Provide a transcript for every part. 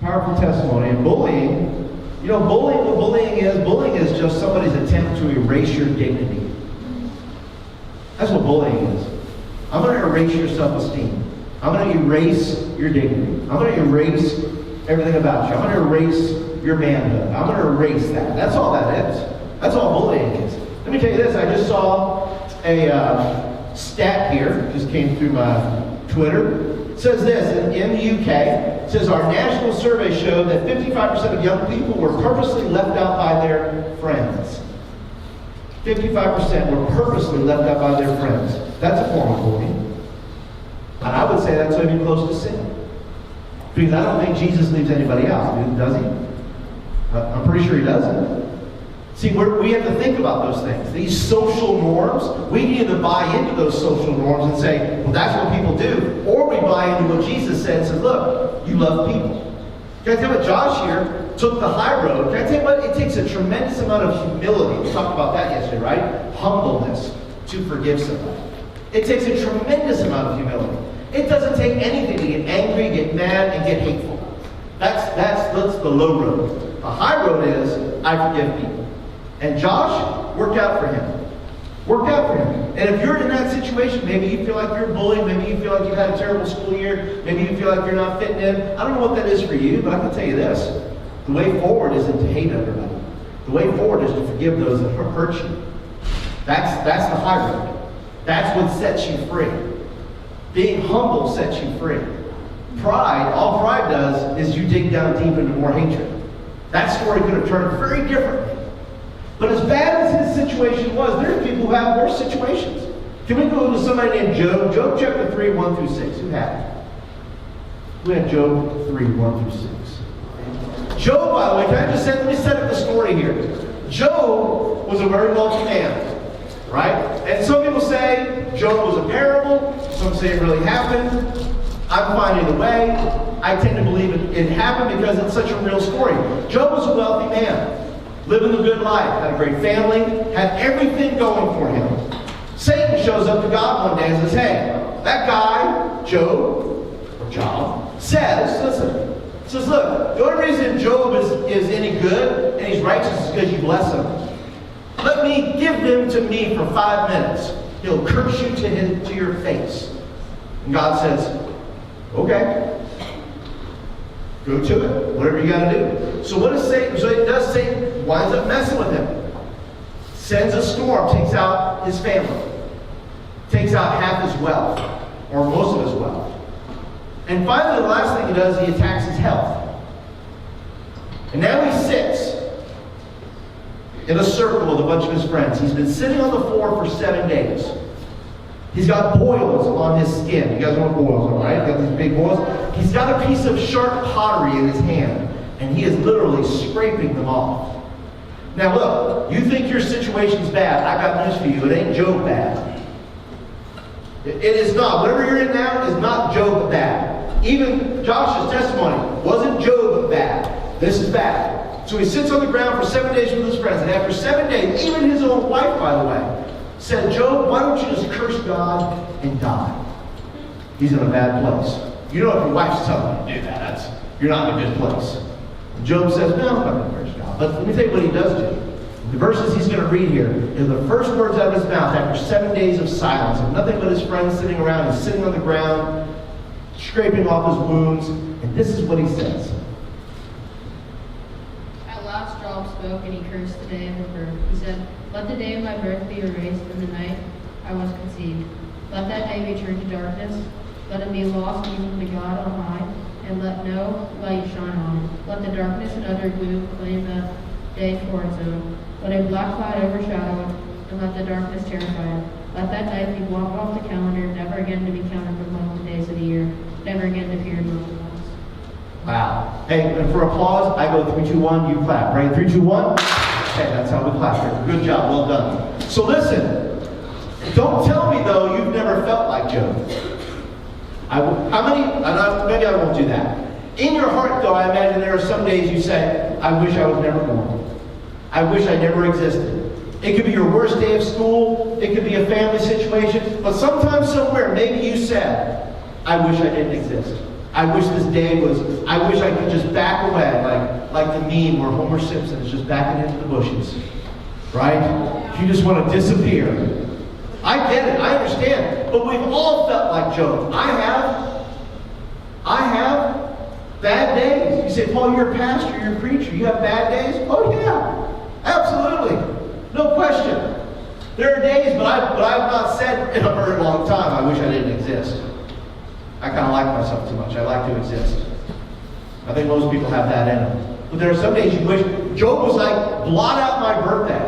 Powerful testimony. And bullying, bullying is just somebody's attempt to erase your dignity. That's what bullying is. I'm going to erase your self-esteem. I'm going to erase your dignity. I'm going to erase everything about you. I'm going to erase your manhood. I'm going to erase that. That's all that is. That's all bullying is. Let me tell you this. I just saw a stat here. Just came through my Twitter. It says this, in the UK, it says our national survey showed that 55% of young people were purposely left out by their friends. 55% were purposely left out by their friends. That's a form of bullying. And I would say that's even close to sin. Because I don't think Jesus leaves anybody out, does he? I'm pretty sure he doesn't. See, we have to think about those things. These social norms, we need to buy into those social norms and say, well, that's what people do. Or we buy into what Jesus said and says, look, you love people. Can I tell you what? Josh here took the high road. Can I tell you what? It takes a tremendous amount of humility. We talked about that yesterday, right? Humbleness to forgive somebody. It takes a tremendous amount of humility. It doesn't take anything to get angry, get mad, and get hateful. That's the low road. The high road is, I forgive people. And Josh, worked out for him. Worked out for him. And if you're in that situation, maybe you feel like you're bullied, maybe you feel like you've had a terrible school year, maybe you feel like you're not fitting in. I don't know what that is for you, but I can tell you this. The way forward isn't to hate everybody. The way forward is to forgive those that hurt you. That's the high road. That's what sets you free. Being humble sets you free. Pride, all pride does is you dig down deep into more hatred. That story could have turned very differently. But as bad as his situation was, there's people who have worse situations. Can we go to somebody named Job? Job chapter 3, 1 through 6. Who had it? We have Job 3, 1 through 6. Job, by the way, let me set up the story here. Job was a very wealthy man, right? And some people say Job was a parable. Some say it really happened. I'm finding a way. I tend to believe it happened because it's such a real story. Job was a wealthy man. Living a good life, had a great family, had everything going for him. Satan shows up to God one day and says, hey, that guy, Job, says, look, the only reason Job is any good and he's righteous is because you bless him. Let me give him to me for 5 minutes. He'll curse you to your face. And God says, okay. Go to it. Whatever you got to do. So what does Satan? So it does. Satan winds up messing with him. Sends a storm. Takes out his family. Takes out half his wealth, or most of his wealth. And finally, the last thing he does, he attacks his health. And now he sits in a circle with a bunch of his friends. He's been sitting on the floor for 7 days. He's got boils on his skin. You guys know what boils are, right? Got these big boils. He's got a piece of sharp pottery in his hand, and he is literally scraping them off. Now look, you think your situation's bad. I got news for you. It ain't Job bad. It is not. Whatever you're in now is not Job bad. Even Josh's testimony wasn't Job bad. This is bad. So he sits on the ground for 7 days with his friends, and after 7 days, even his own wife, by the way, said, Job, why don't you just curse God and die? He's in a bad place. You know if your wife's telling you to do that, you're not in a good place. And Job says, no, I'm not going to curse God. But let me tell you what he does do. The verses he's going to read here are the first words out of his mouth after 7 days of silence, and nothing but his friends sitting around. He's sitting on the ground, scraping off his wounds, and this is what he says. At last Job spoke, and he cursed the day of her birth. He said, let the day of my birth be erased and the night I was conceived. Let that day be turned to darkness. Let it be lost even to God on high, and let no light shine on it. Let the darkness and utter gloom claim that day for its own. Let a black cloud overshadow it, and let the darkness terrify it. Let that night be blocked off the calendar, never again to be counted among the days of the year, never again to appear among the months. Wow. Hey, and for applause, I go 3, 2, 1, you clap. Right? 3, 2, 1. Okay, that's how we clap here. Good job. Well done. So listen. Don't tell me, though, you've never felt like Job. Maybe I won't do that. In your heart, though, I imagine there are some days you say, I wish I was never born. I wish I never existed. It could be your worst day of school. It could be a family situation. But sometime, somewhere, maybe you said, I wish I didn't exist. I wish this day was, I wish I could just back away, like the meme where Homer Simpson is just backing into the bushes. Right? You just want to disappear. I get it, I understand. But we've all felt like Job. I have bad days. You say, Paul, you're a pastor, you're a preacher. You have bad days? Oh yeah, absolutely. No question. There are days, but I've not said in a very long time, I wish I didn't exist. I kind of like myself too much. I like to exist. I think most people have that in them. But there are some days you wish. Job was like, blot out my birthday.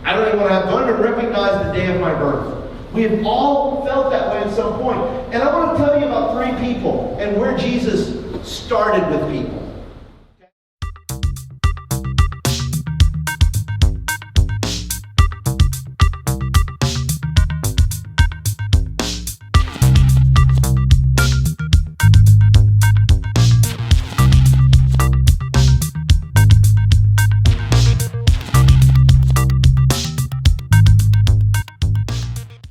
I don't even want to don't even recognize the day of my birth. We have all felt that way at some point. And I want to tell you about 3 people and where Jesus started with people.